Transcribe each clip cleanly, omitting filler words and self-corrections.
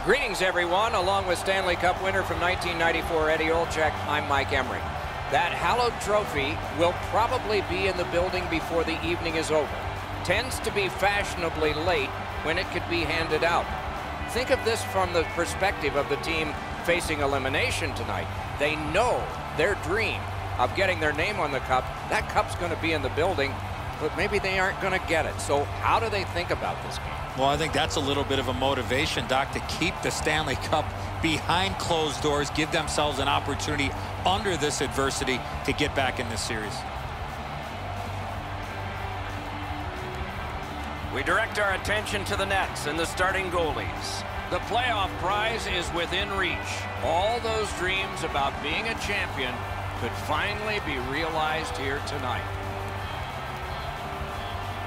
Greetings, everyone. Along with Stanley Cup winner from 1994, Eddie Olczyk, I'm Mike Emery. That hallowed trophy will probably be in the building before the evening is over. Tends to be fashionably late when it could be handed out. Think of this from the perspective of the team facing elimination tonight. They know their dream of getting their name on the cup. That cup's going to be in the building, but maybe they aren't going to get it. So how do they think about this game? Well, I think that's a little bit of a motivation, Doc, to keep the Stanley Cup behind closed doors, give themselves an opportunity under this adversity to get back in this series. We direct our attention to the nets and the starting goalies. The playoff prize is within reach. All those dreams about being a champion could finally be realized here tonight.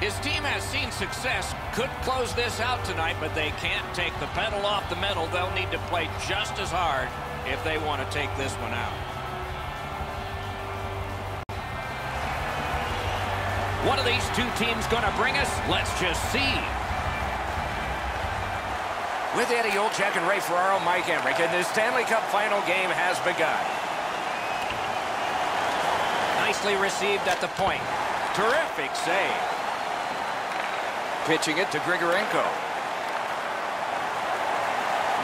His team has seen success, could close this out tonight, but they can't take the pedal off the metal. They'll need to play just as hard if they want to take this one out. What are these two teams going to bring us? Let's just see. With Eddie Olczyk and Ray Ferraro, Mike Emery, and the Stanley Cup final game has begun. Nicely received at the point. Terrific save. Pitching it to Grigorenko.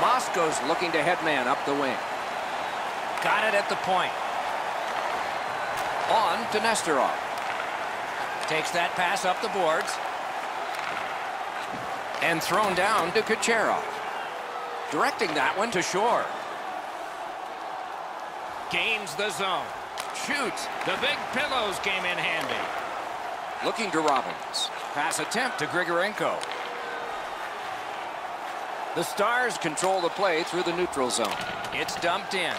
Moscow's looking to headman up the wing. Got it at the point. On to Nesterov. Takes that pass up the boards. And thrown down to Kucherov. Directing that one to Shore. Gains the zone. Shoots. The big pillows came in handy. Looking to Robbins. Pass attempt to Grigorenko. The Stars control the play through the neutral zone. It's dumped in.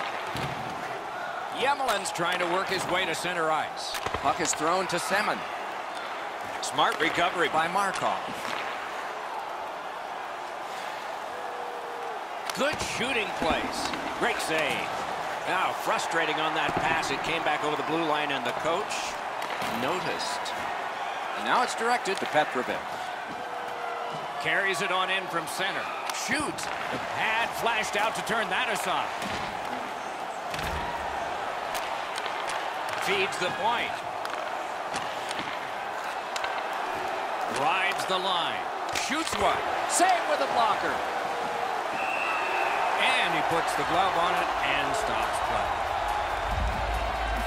Yemelin's trying to work his way to center ice. Puck is thrown to Semin. Smart recovery by Markov. Good shooting place. Great save. Now frustrating on that pass. It came back over the blue line and the coach noticed. Now it's directed to Petrovic. Carries it on in from center. Shoots. The pad flashed out to turn that aside. Feeds the point. Rides the line. Shoots one. Save with a blocker. And he puts the glove on it and stops play.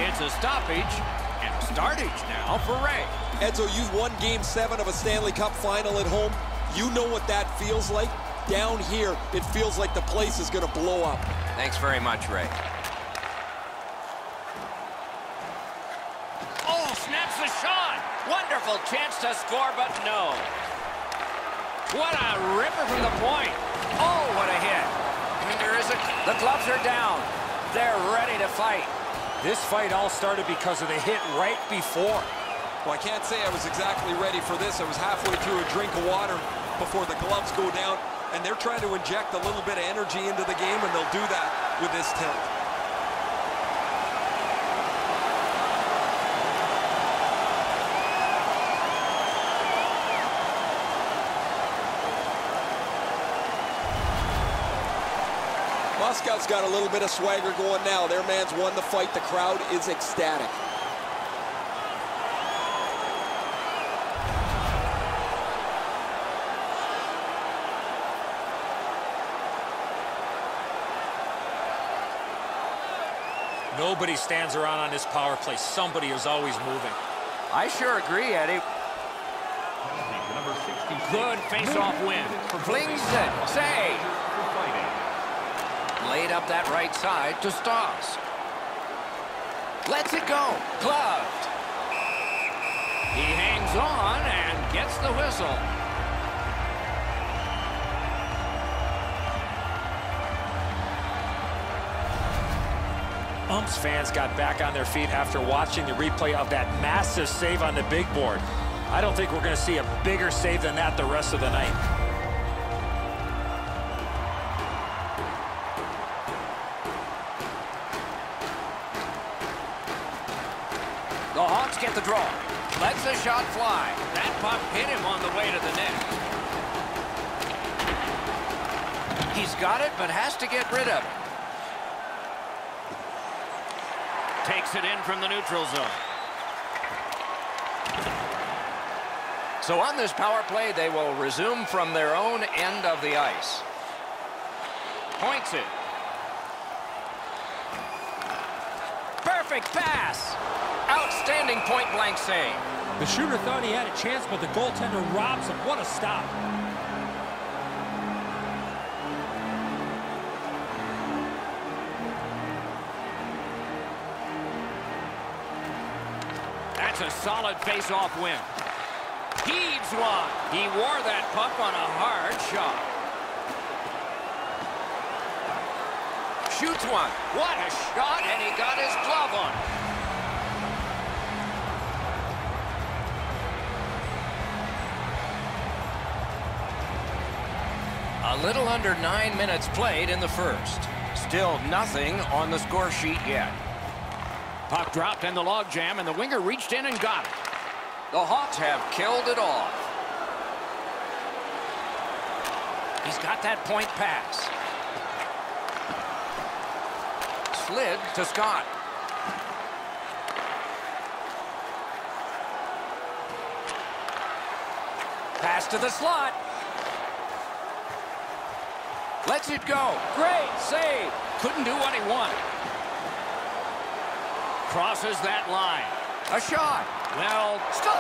It's a stoppage and a startage now for Ray. Edzo, you've won Game 7 of a Stanley Cup final at home. You know what that feels like. Down here, it feels like the place is going to blow up. Thanks very much, Ray. Oh, snaps the shot. Wonderful chance to score, but no. What a ripper from the point. Oh, what a hit. And there is the gloves are down. They're ready to fight. This fight all started because of the hit right before. Well, I can't say I was exactly ready for this. I was halfway through a drink of water before the gloves go down, and they're trying to inject a little bit of energy into the game, and they'll do that with this tilt. Moscow's got a little bit of swagger going now. Their man's won the fight. The crowd is ecstatic. Nobody stands around on this power play. Somebody is always moving. I sure agree, Eddie. Good face-off win. Flings it. Save. Laid up that right side to Stoss. Lets it go. Gloved. He hangs on and gets the whistle. Umps fans got back on their feet after watching the replay of that massive save on the big board. I don't think we're going to see a bigger save than that the rest of the night. The Hawks get the draw. Lets the shot fly. That puck hit him on the way to the net. He's got it, but has to get rid of it. Takes it in from the neutral zone. So on this power play, they will resume from their own end of the ice. Points it. Perfect pass. Outstanding point-blank save. The shooter thought he had a chance, but the goaltender robs him. What a stop. That's a solid face-off win. Heaves one. He wore that puck on a hard shot. Shoots one. What a shot, and he got his glove on it. A little under 9 minutes played in the first. Still nothing on the score sheet yet. Puck dropped in the logjam, and the winger reached in and got it. The Hawks have killed it off. He's got that point pass. Slid to Scott. Pass to the slot. Lets it go. Great save. Couldn't do what he wanted. Crosses that line. A shot. Well, Score!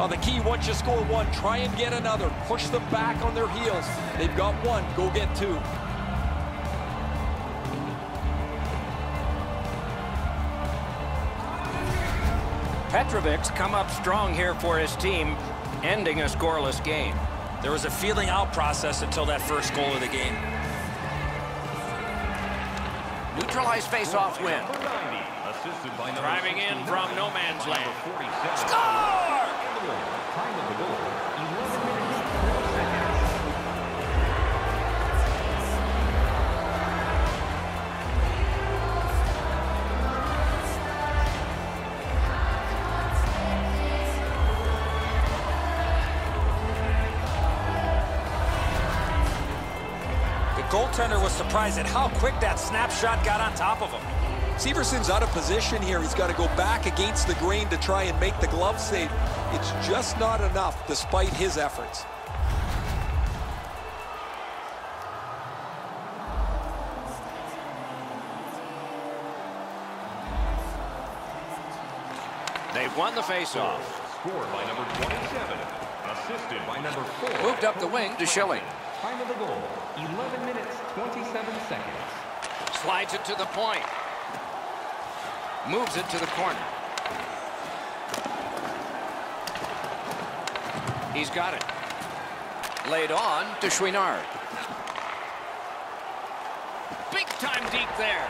The key, once you score one, try and get another. Push them back on their heels. They've got one. Go get two. Petrovic's come up strong here for his team, ending a scoreless game. There was a feeling out process until that first goal of the game. Neutralized face-off win. driving in from no man's land. Score! Time of the goal, 11 minutes, 4 seconds. The goaltender was surprised at how quick that snapshot got on top of him. Severson's out of position here. He's got to go back against the grain to try and make the glove save. It's just not enough despite his efforts. They've won the faceoff. Scored by number 27. Assisted by number 4. Moved up the wing to Schilling. Time of the goal, 11 minutes, 27 seconds. Slides it to the point. Moves it to the corner. He's got it. Laid on to Chouinard. Big time deep there.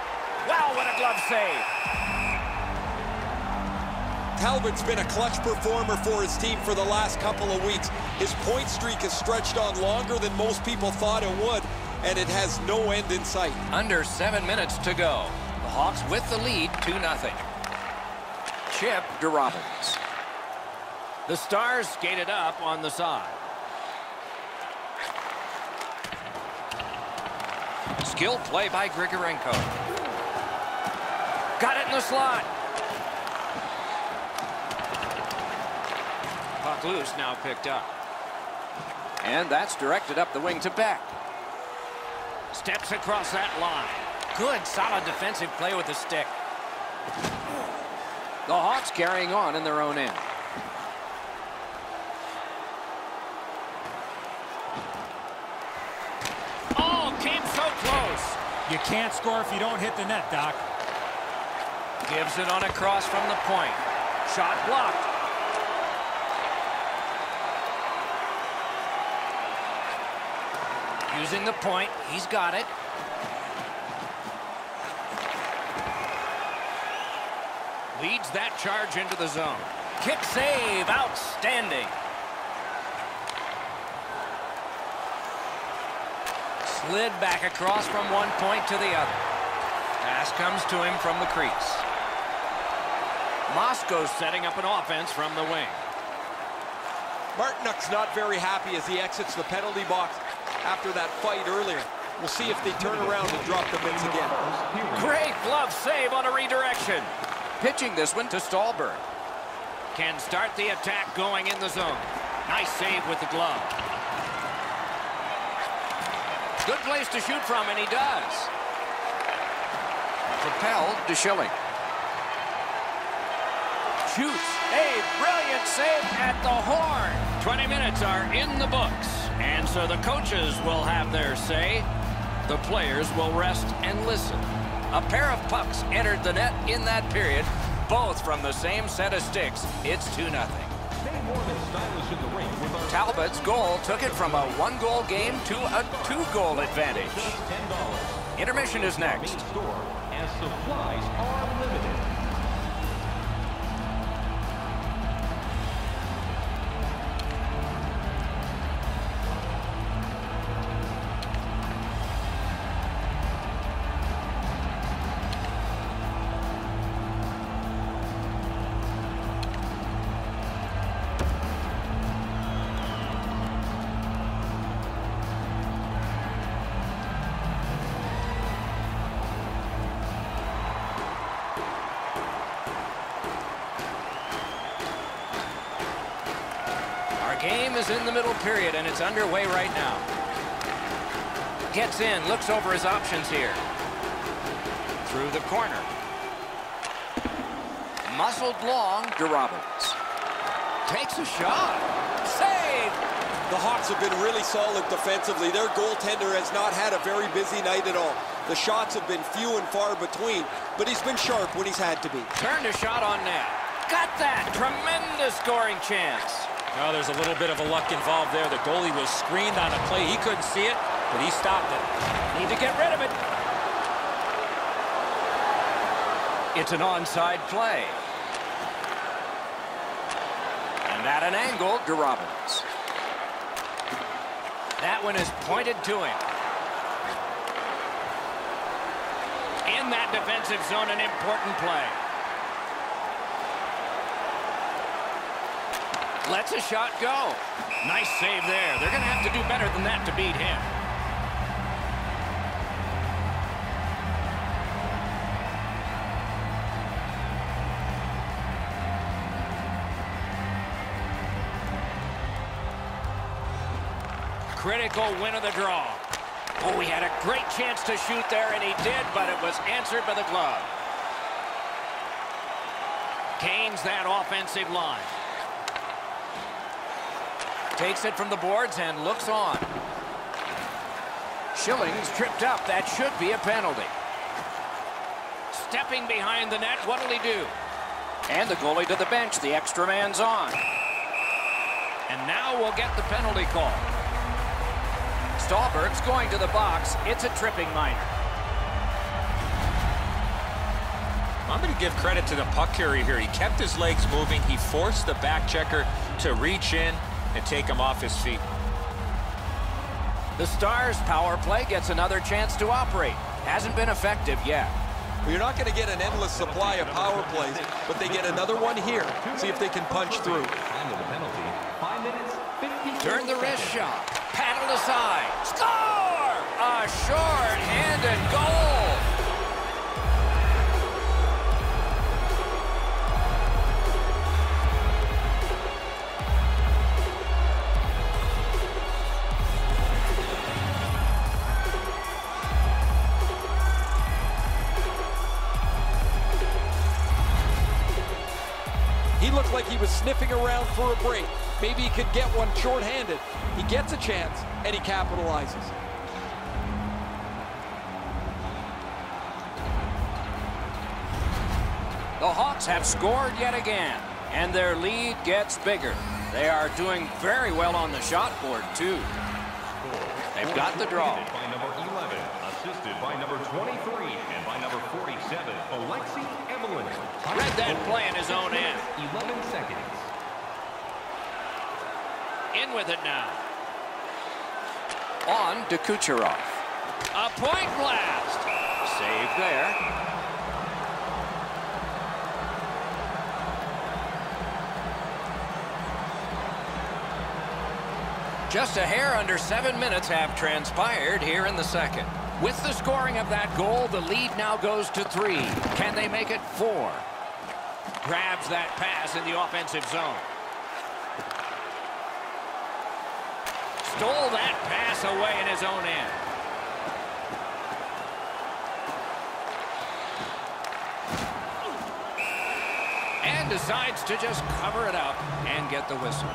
Wow, what a glove save. Talbot's been a clutch performer for his team for the last couple of weeks. His point streak has stretched on longer than most people thought it would, and it has no end in sight. Under 7 minutes to go. The Hawks with the lead, 2-0. Chip to Robbins. The Stars skated up on the side. Skilled play by Grigorenko. Got it in the slot. Puck loose, now picked up. And that's directed up the wing to Beck. Steps across that line. Good, solid defensive play with the stick. The Hawks carrying on in their own end. Oh, came so close. You can't score if you don't hit the net, Doc. Gives it on a cross from the point. Shot blocked. Using the point, he's got it. Leads that charge into the zone. Kick save, outstanding. Slid back across from one point to the other. Pass comes to him from the crease. Moscow setting up an offense from the wing. Martinuk's not very happy as he exits the penalty box after that fight earlier. We'll see if they turn around and drop the mitts again. Great glove save on a redirection. Pitching this one to Stallberg. Can start the attack going in the zone. Nice save with the glove. Good place to shoot from, and he does. Propelled to Schilling. Shoots. A brilliant save at the horn. 20 minutes are in the books. And so the coaches will have their say. The players will rest and listen. A pair of pucks entered the net in that period, both from the same set of sticks. It's 2-0. Talbot's goal took it from a 1-goal game to a 2-goal advantage. Intermission is next. As supplies are limited. Game is in the middle period, and it's underway right now. Gets in, looks over his options here. Through the corner. Muscled long to Robbins. Takes a shot. Save! The Hawks have been really solid defensively. Their goaltender has not had a very busy night at all. The shots have been few and far between, but he's been sharp when he's had to be. Turned a shot on net. Got that! Tremendous scoring chance. Well, there's a little bit of a luck involved there. The goalie was screened on a play. He couldn't see it, but he stopped it. Need to get rid of it. It's an onside play. And at an angle to Robbins. That one is pointed to him. In that defensive zone, an important play. Lets a shot go. Nice save there. They're going to have to do better than that to beat him. Critical win of the draw. Oh, he had a great chance to shoot there, and he did, but it was answered by the glove. Gains that offensive line. Takes it from the boards and looks on. Schilling's tripped up. That should be a penalty. Stepping behind the net. What'll he do? And the goalie to the bench. The extra man's on. And now we'll get the penalty call. Stallberg's going to the box. It's a tripping minor. I'm going to give credit to the puck carrier here. He kept his legs moving. He forced the back checker to reach in and take him off his feet. The Stars' power play gets another chance to operate. Hasn't been effective yet. Well, you're not going to get an endless supply of power plays, but they get another one here. See if they can punch through. Time of the penalty, 5 minutes, 50 Turn the wrist shot. Paddled aside. Score! A short-handed goal. He looked like he was sniffing around for a break. Maybe he could get one short-handed. He gets a chance, and he capitalizes. The Hawks have scored yet again, and their lead gets bigger. They are doing very well on the shot board, too. They've got the draw. By number 11, assisted by by number 23 and by number 47, Alexi Evelyn. Read that play in his own end. 11 seconds. In with it now. On to Kucherov. A point blast. Save there. Just a hair under 7 minutes have transpired here in the second. With the scoring of that goal, the lead now goes to 3. Can they make it 4? Grabs that pass in the offensive zone. Stole that pass away in his own end. And decides to just cover it up and get the whistle.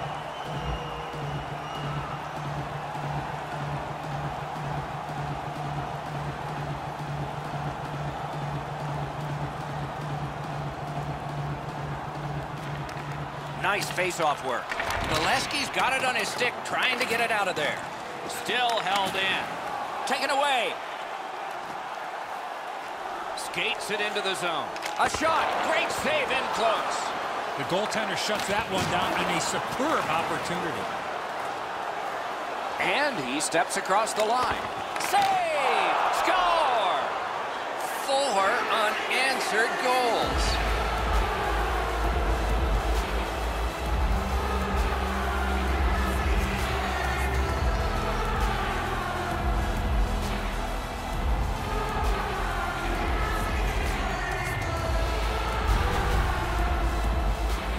Nice face-off work. Valesky's got it on his stick, trying to get it out of there. Still held in. Taken away. Skates it into the zone. A shot. Great save in close. The goaltender shuts that one down on a superb opportunity. And he steps across the line. Save! Score! 4 unanswered goals.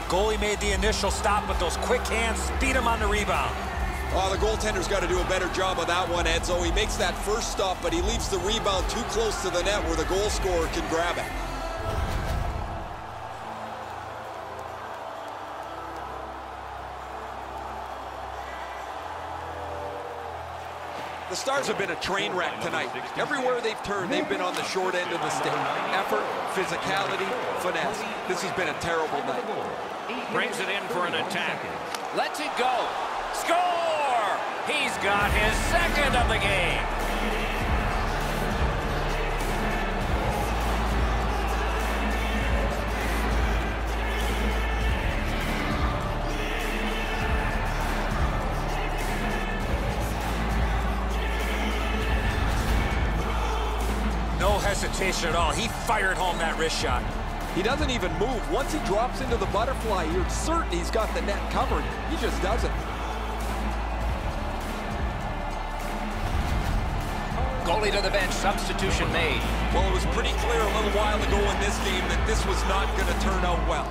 Goalie made the initial stop, but those quick hands speed him on the rebound. Oh, the goaltender's got to do a better job of that one, Edzo. He makes that first stop, but he leaves the rebound too close to the net where the goal scorer can grab it. The Stars have been a train wreck tonight. Everywhere they've turned, they've been on the short end of the stick. Effort, physicality, finesse. This has been a terrible night. Brings it in for an attack. Lets it go. Score! He's got his second of the game. No hesitation at all. He fired home that wrist shot. He doesn't even move. Once he drops into the butterfly, you're certain he's got the net covered. He just doesn't. Goalie to the bench, substitution made. Well, it was pretty clear a little while ago in this game that this was not going to turn out well.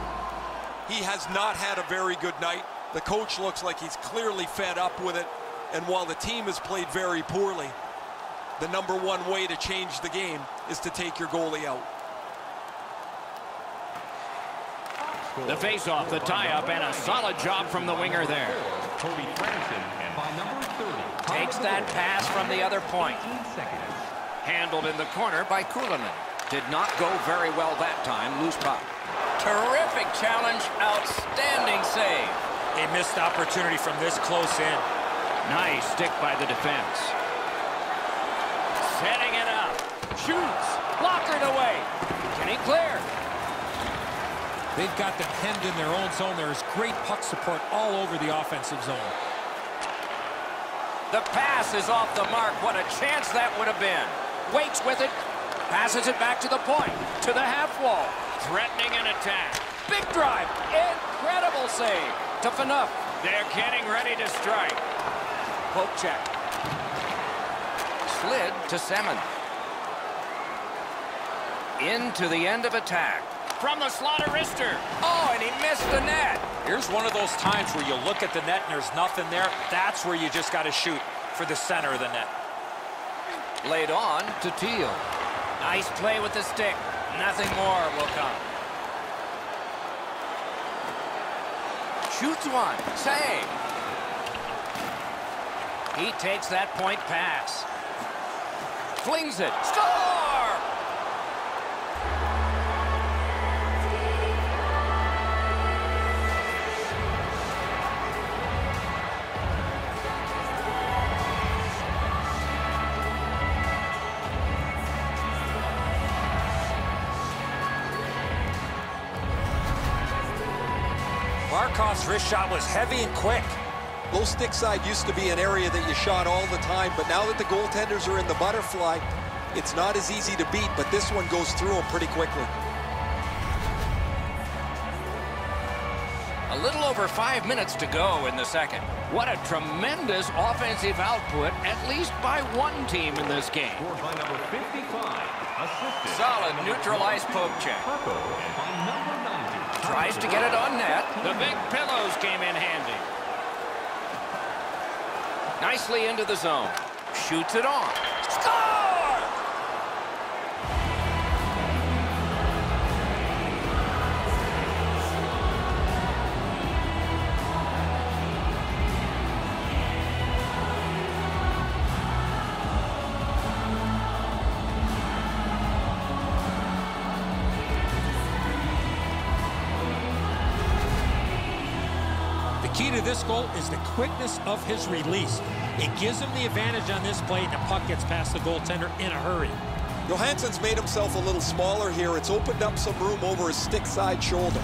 He has not had a very good night. The coach looks like he's clearly fed up with it. And while the team has played very poorly, the #1 way to change the game is to take your goalie out. The face-off, the tie-up, and a solid job from the winger there. Toby Franson and by number 30. Takes that pass from the other point. 18 seconds. Handled in the corner by Kulinen. Did not go very well that time. Loose puck. Terrific challenge. Outstanding save. A missed opportunity from this close in. Nice stick by the defense. Setting it up. Shoots. Blockered away. Can he clear? They've got them hemmed in their own zone. There is great puck support all over the offensive zone. The pass is off the mark. What a chance that would have been. Waits with it. Passes it back to the point. To the half wall. Threatening an attack. Big drive. Incredible save. To Fanouf. They're getting ready to strike. Poke check. Slid to Semin. Into the end of attack. From the slaughter wrister. Oh, and he missed the net. Here's one of those times where you look at the net and there's nothing there. That's where you just got to shoot for the center of the net. Laid on to Teal. Nice play with the stick. Nothing more will come. Shoots one. Save. He takes that point pass. Flings it. Score! Barkov's wrist shot was heavy and quick. Low stick side used to be an area that you shot all the time, but now that the goaltenders are in the butterfly, it's not as easy to beat, but this one goes through them pretty quickly. A little over 5 minutes to go in the second. What a tremendous offensive output, at least by one team in this game. Scored by number 55. Assisted. Solid neutral ice poke check. And by number 90. Tries to get it on net. The big pillows came in handy. Nicely into the zone. Shoots it on. Score! The key to this goal is the quickness of his release. It gives him the advantage on this play, and the puck gets past the goaltender in a hurry. Johansson's made himself a little smaller here. It's opened up some room over his stick side shoulder.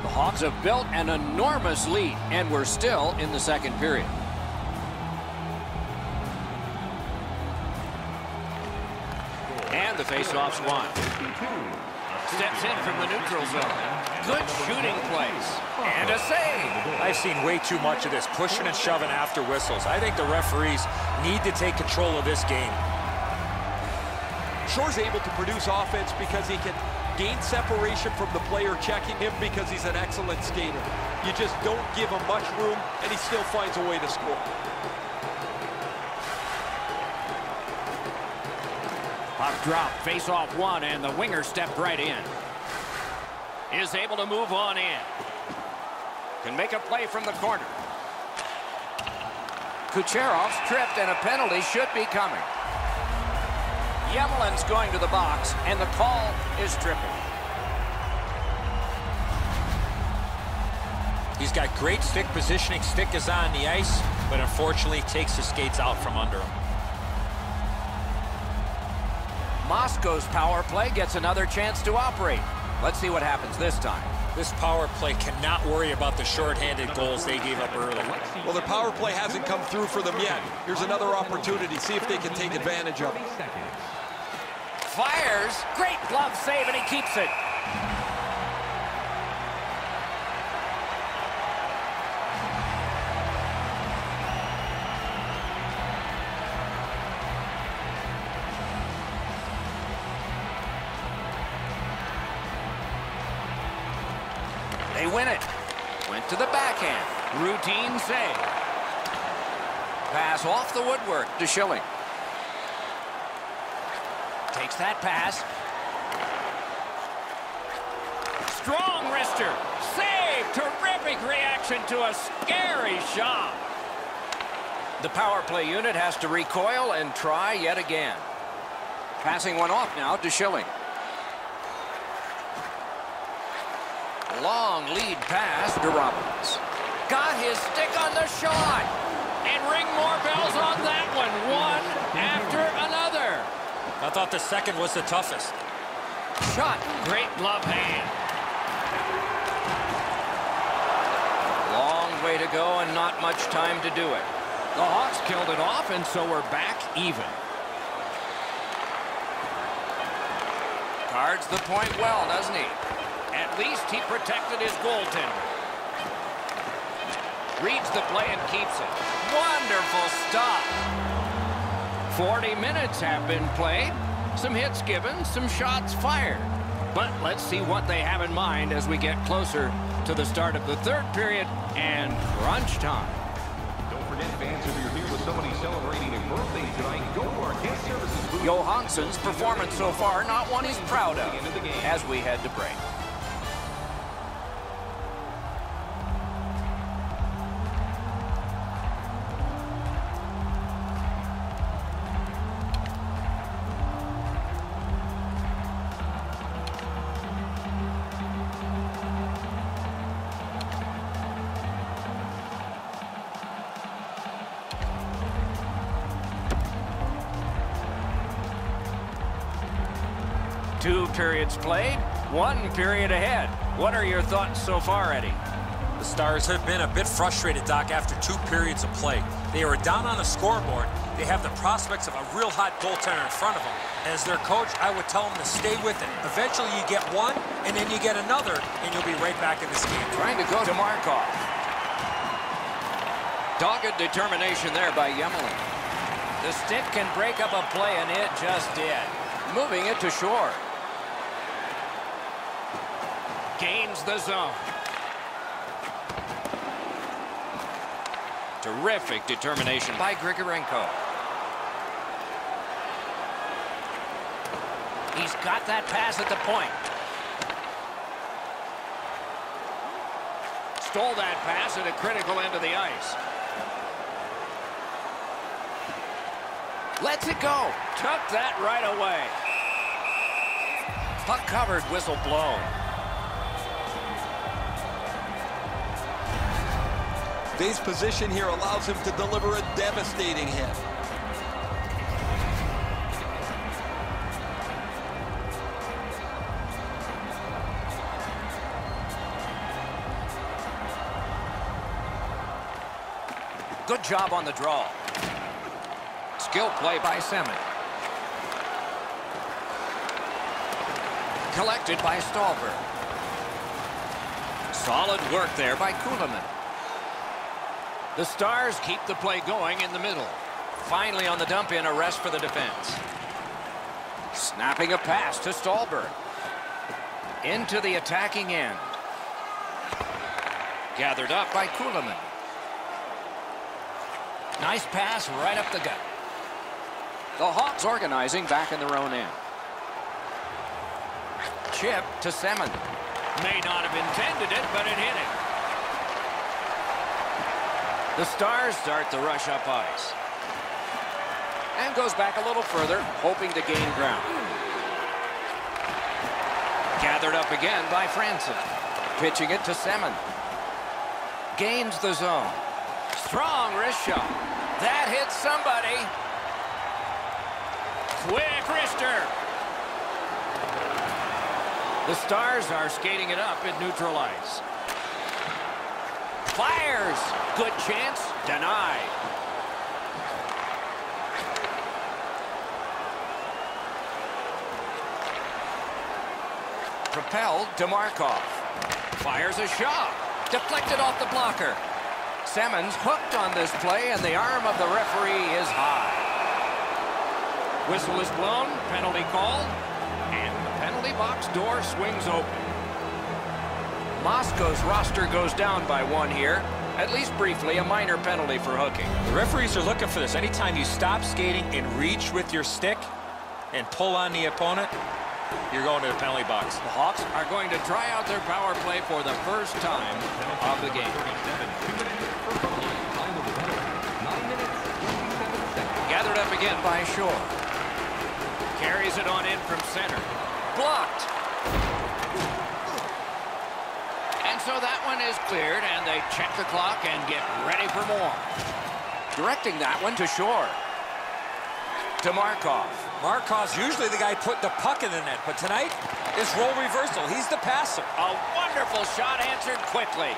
The Hawks have built an enormous lead, and we're still in the second period. And the faceoff's won. Steps in from the neutral zone. Good shooting place. And a save. I've seen way too much of this, pushing and shoving after whistles. I think the referees need to take control of this game. Shore's able to produce offense because he can gain separation from the player checking him because he's an excellent skater. You just don't give him much room, and he still finds a way to score. Puck drop, face-off one, and the winger stepped right in. Is able to move on in. Can make a play from the corner. Kucherov's tripped, and a penalty should be coming. Yemelin's going to the box, and the call is tripping. He's got great stick positioning. Stick is on the ice, but unfortunately takes the skates out from under him. Moscow's power play gets another chance to operate. Let's see what happens this time. This power play cannot worry about the shorthanded goals they gave up early. Well, their power play hasn't come through for them yet. Here's another opportunity. See if they can take advantage of it. Fires. Great glove save, and he keeps it. They win it. Went to the backhand. Routine save. Pass off the woodwork to Schilling. Takes that pass. Strong wrister. Save. Terrific reaction to a scary shot. The power play unit has to recoil and try yet again. Passing one off now to Schilling. Long lead pass to Robbins. Got his stick on the shot. And ring more bells on that one. One after another. I thought the second was the toughest. Shot. Great glove hand. Long way to go and not much time to do it. The Hawks killed it off, and so we're back even. Guards the point well, doesn't he? At least he protected his goaltender. Reads the play and keeps it. Wonderful stop. 40 minutes have been played. Some hits given, some shots fired. But let's see what they have in mind as we get closer to the start of the third period and crunch time. Don't forget, fans, if you're here with somebody celebrating a birthday tonight, go to our guest services booth. Johansson's performance so far, not one he's proud of as we head to break. Two periods played, one period ahead. What are your thoughts so far, Eddie? The Stars have been a bit frustrated, Doc, after 2 periods of play. They were down on the scoreboard. They have the prospects of a real hot goaltender in front of them. As their coach, I would tell them to stay with it. Eventually you get one, and then you get another, and you'll be right back in this game. Trying to go to Markov. Dogged determination there by Yemelin. The stick can break up a play, and it just did. Moving it to shore. Gains the zone. Terrific determination by Grigorenko. He's got that pass at the point. Stole that pass at a critical end of the ice. Lets it go. Took that right away. Puck covered, whistle blown. Day's position here allows him to deliver a devastating hit. Good job on the draw. Skill play by Semin. Collected by Stolberg. Solid work there by Kulemin. The Stars keep the play going in the middle. Finally on the dump in, a rest for the defense. Snapping a pass to Stolberg. Into the attacking end. Gathered up by Kulemin. Nice pass right up the gut. The Hawks organizing back in their own end. Chip to Semin. May not have intended it, but it hit him. The Stars start the rush up ice. And goes back a little further, hoping to gain ground. Gathered up again by Franson. Pitching it to Semin. Gains the zone. Strong wrist shot. That hits somebody. Quick wrister. The Stars are skating it up at neutral ice. Fires. Good chance. Denied. Propelled to Markov. Fires a shot. Deflected off the blocker. Semin's hooked on this play, and the arm of the referee is high. Whistle is blown, penalty called, and the penalty box door swings open. Moscow's roster goes down by 1 here, at least briefly, a minor penalty for hooking. The referees are looking for this. Anytime you stop skating and reach with your stick and pull on the opponent, you're going to the penalty box. The Hawks are going to try out their power play for the first time of the game. Gathered up again by Shore. Carries it on in from center. Blocked. And so that one is cleared, and they check the clock and get ready for more. Directing that one to Shore. To Markov. Markov's usually the guy putting the puck in the net, but tonight, it's role reversal. He's the passer. A wonderful shot answered quickly.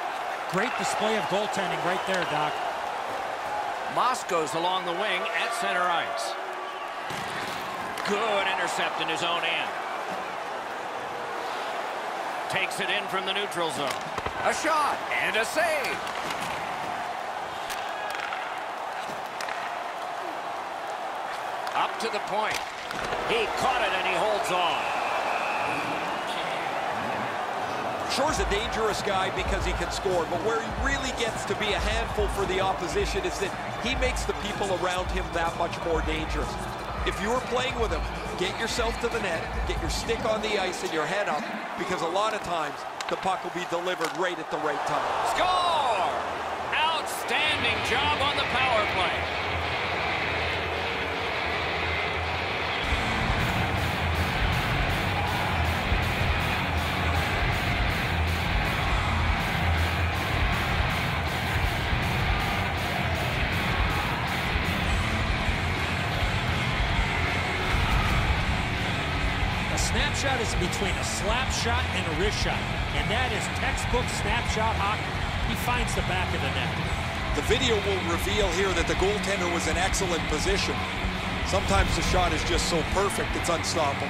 Great display of goaltending right there, Doc. Moscow's along the wing at center ice. Good intercept in his own end. Takes it in from the neutral zone. A shot and a save. Up to the point. He caught it and he holds on. Shore's a dangerous guy because he can score, but where he really gets to be a handful for the opposition is that he makes the people around him that much more dangerous. If you were playing with him, get yourself to the net, get your stick on the ice and your head up, because a lot of times the puck will be delivered right at the right time. Score! Outstanding job on the power play. Snapshot is between a slap shot and a wrist shot, and that is textbook snapshot hockey. He finds the back of the net. The video will reveal here that the goaltender was in excellent position. Sometimes the shot is just so perfect, it's unstoppable.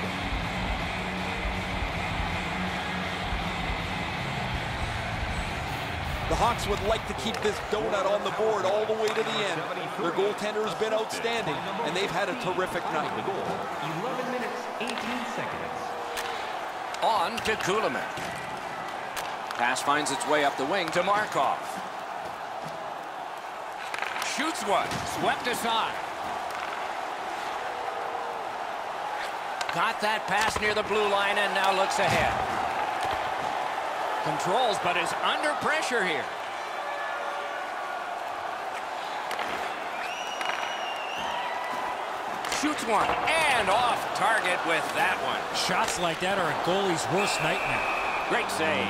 The Hawks would like to keep this donut on the board all the way to the end. Their goaltender has been outstanding, and they've had a terrific night. 11 minutes, 18 seconds. On to Kuhlman. Pass finds its way up the wing to Markov. Shoots one. Swept aside. Got that pass near the blue line and now looks ahead. Controls, but is under pressure here. Shoots one and off target with that one. Shots like that are a goalie's worst nightmare. Great save.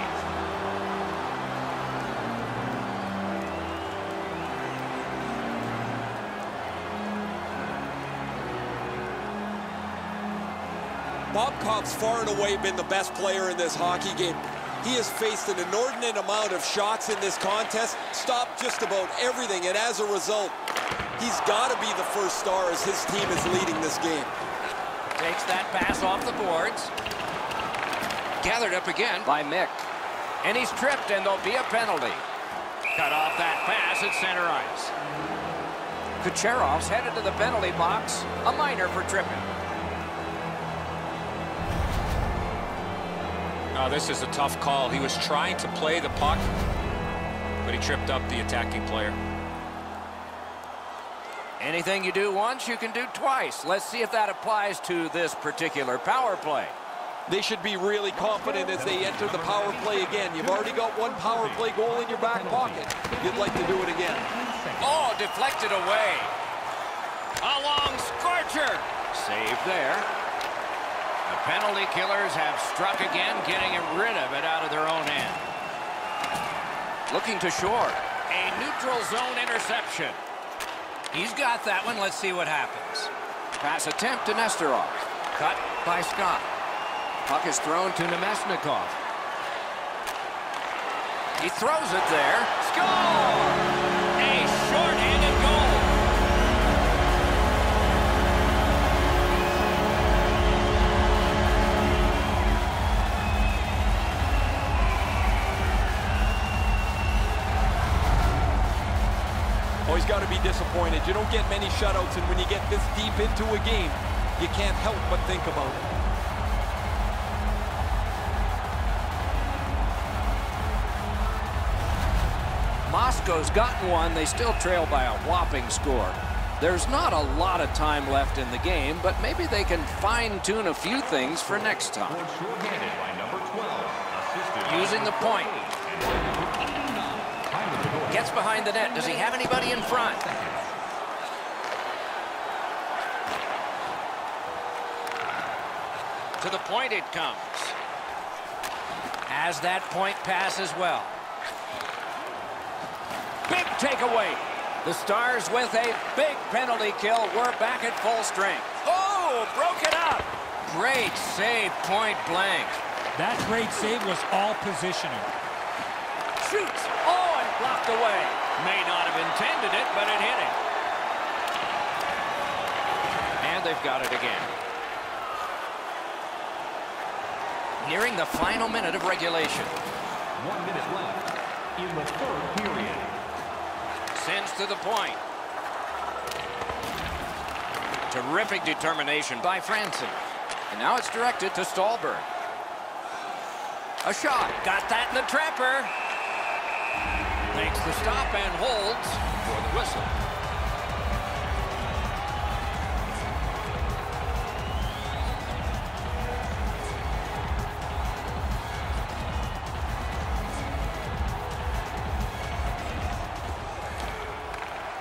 Bobkov's far and away been the best player in this hockey game. He has faced an inordinate amount of shots in this contest, stopped just about everything, and as a result, he's got to be the first star as his team is leading this game. Takes that pass off the boards. Gathered up again by Mick. And he's tripped, and there'll be a penalty. Cut off that pass at center ice. Kucherov's headed to the penalty box. A minor for tripping. Oh, this is a tough call. He was trying to play the puck, but he tripped up the attacking player. Anything you do once, you can do twice. Let's see if that applies to this particular power play. They should be really confident as they enter the power play again. You've already got one power play goal in your back pocket. You'd like to do it again. Oh, deflected away. A long scorcher. Save there. The penalty killers have struck again, getting rid of it out of their own end. Looking to shore. A neutral zone interception. He's got that one. Let's see what happens. Pass attempt to Nesterov. Cut by Scott. Puck is thrown to Nemesnikov. He throws it there. Score! A short-handed goal. Oh, he's got to be disappointed. You don't get many shutouts, and when you get this deep into a game, you can't help but think about it. Moscow's gotten one. They still trail by a whopping score. There's not a lot of time left in the game, but maybe they can fine-tune a few things for next time. Using the point. Gets behind the net. Does he have anybody in front? To the point it comes. As that point pass as well. Big takeaway. The Stars with a big penalty kill. We're back at full strength. Oh, broke it up. Great save, point blank. That great save was all positioning. Shoots. Oh, and blocked away. May not have intended it, but it hit him. And they've got it again. Nearing the final minute of regulation. 1 minute left in the third period. Sends to the point. Terrific determination by Franson. And now it's directed to Stallberg. A shot. Got that in the trapper. Makes the stop and holds for the whistle.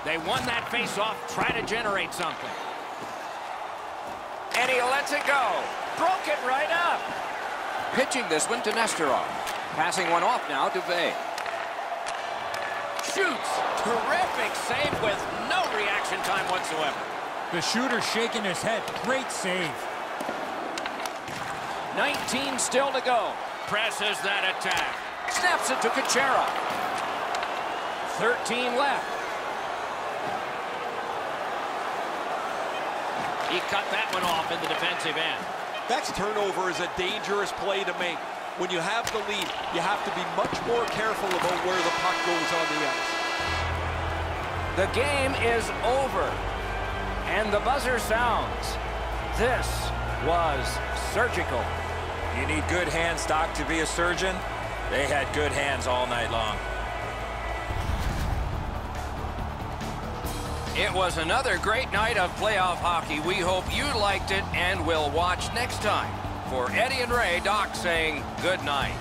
They won that face-off. Try to generate something. And he lets it go. Broke it right up. Pitching this one to Nesterov. Passing one off now to Vey. Shoots. Terrific save with no reaction time whatsoever. The shooter shaking his head. Great save. 19 still to go. Presses that attack. Snaps it to Kucherov. 13 left. He cut that one off in the defensive end. That turnover is a dangerous play to make. When you have the lead, you have to be much more careful about where the puck goes on the ice. The game is over, and the buzzer sounds. This was surgical. You need good hands, Doc, to be a surgeon. They had good hands all night long. It was another great night of playoff hockey. We hope you liked it and will watch next time. For Eddie and Ray, Doc saying good night.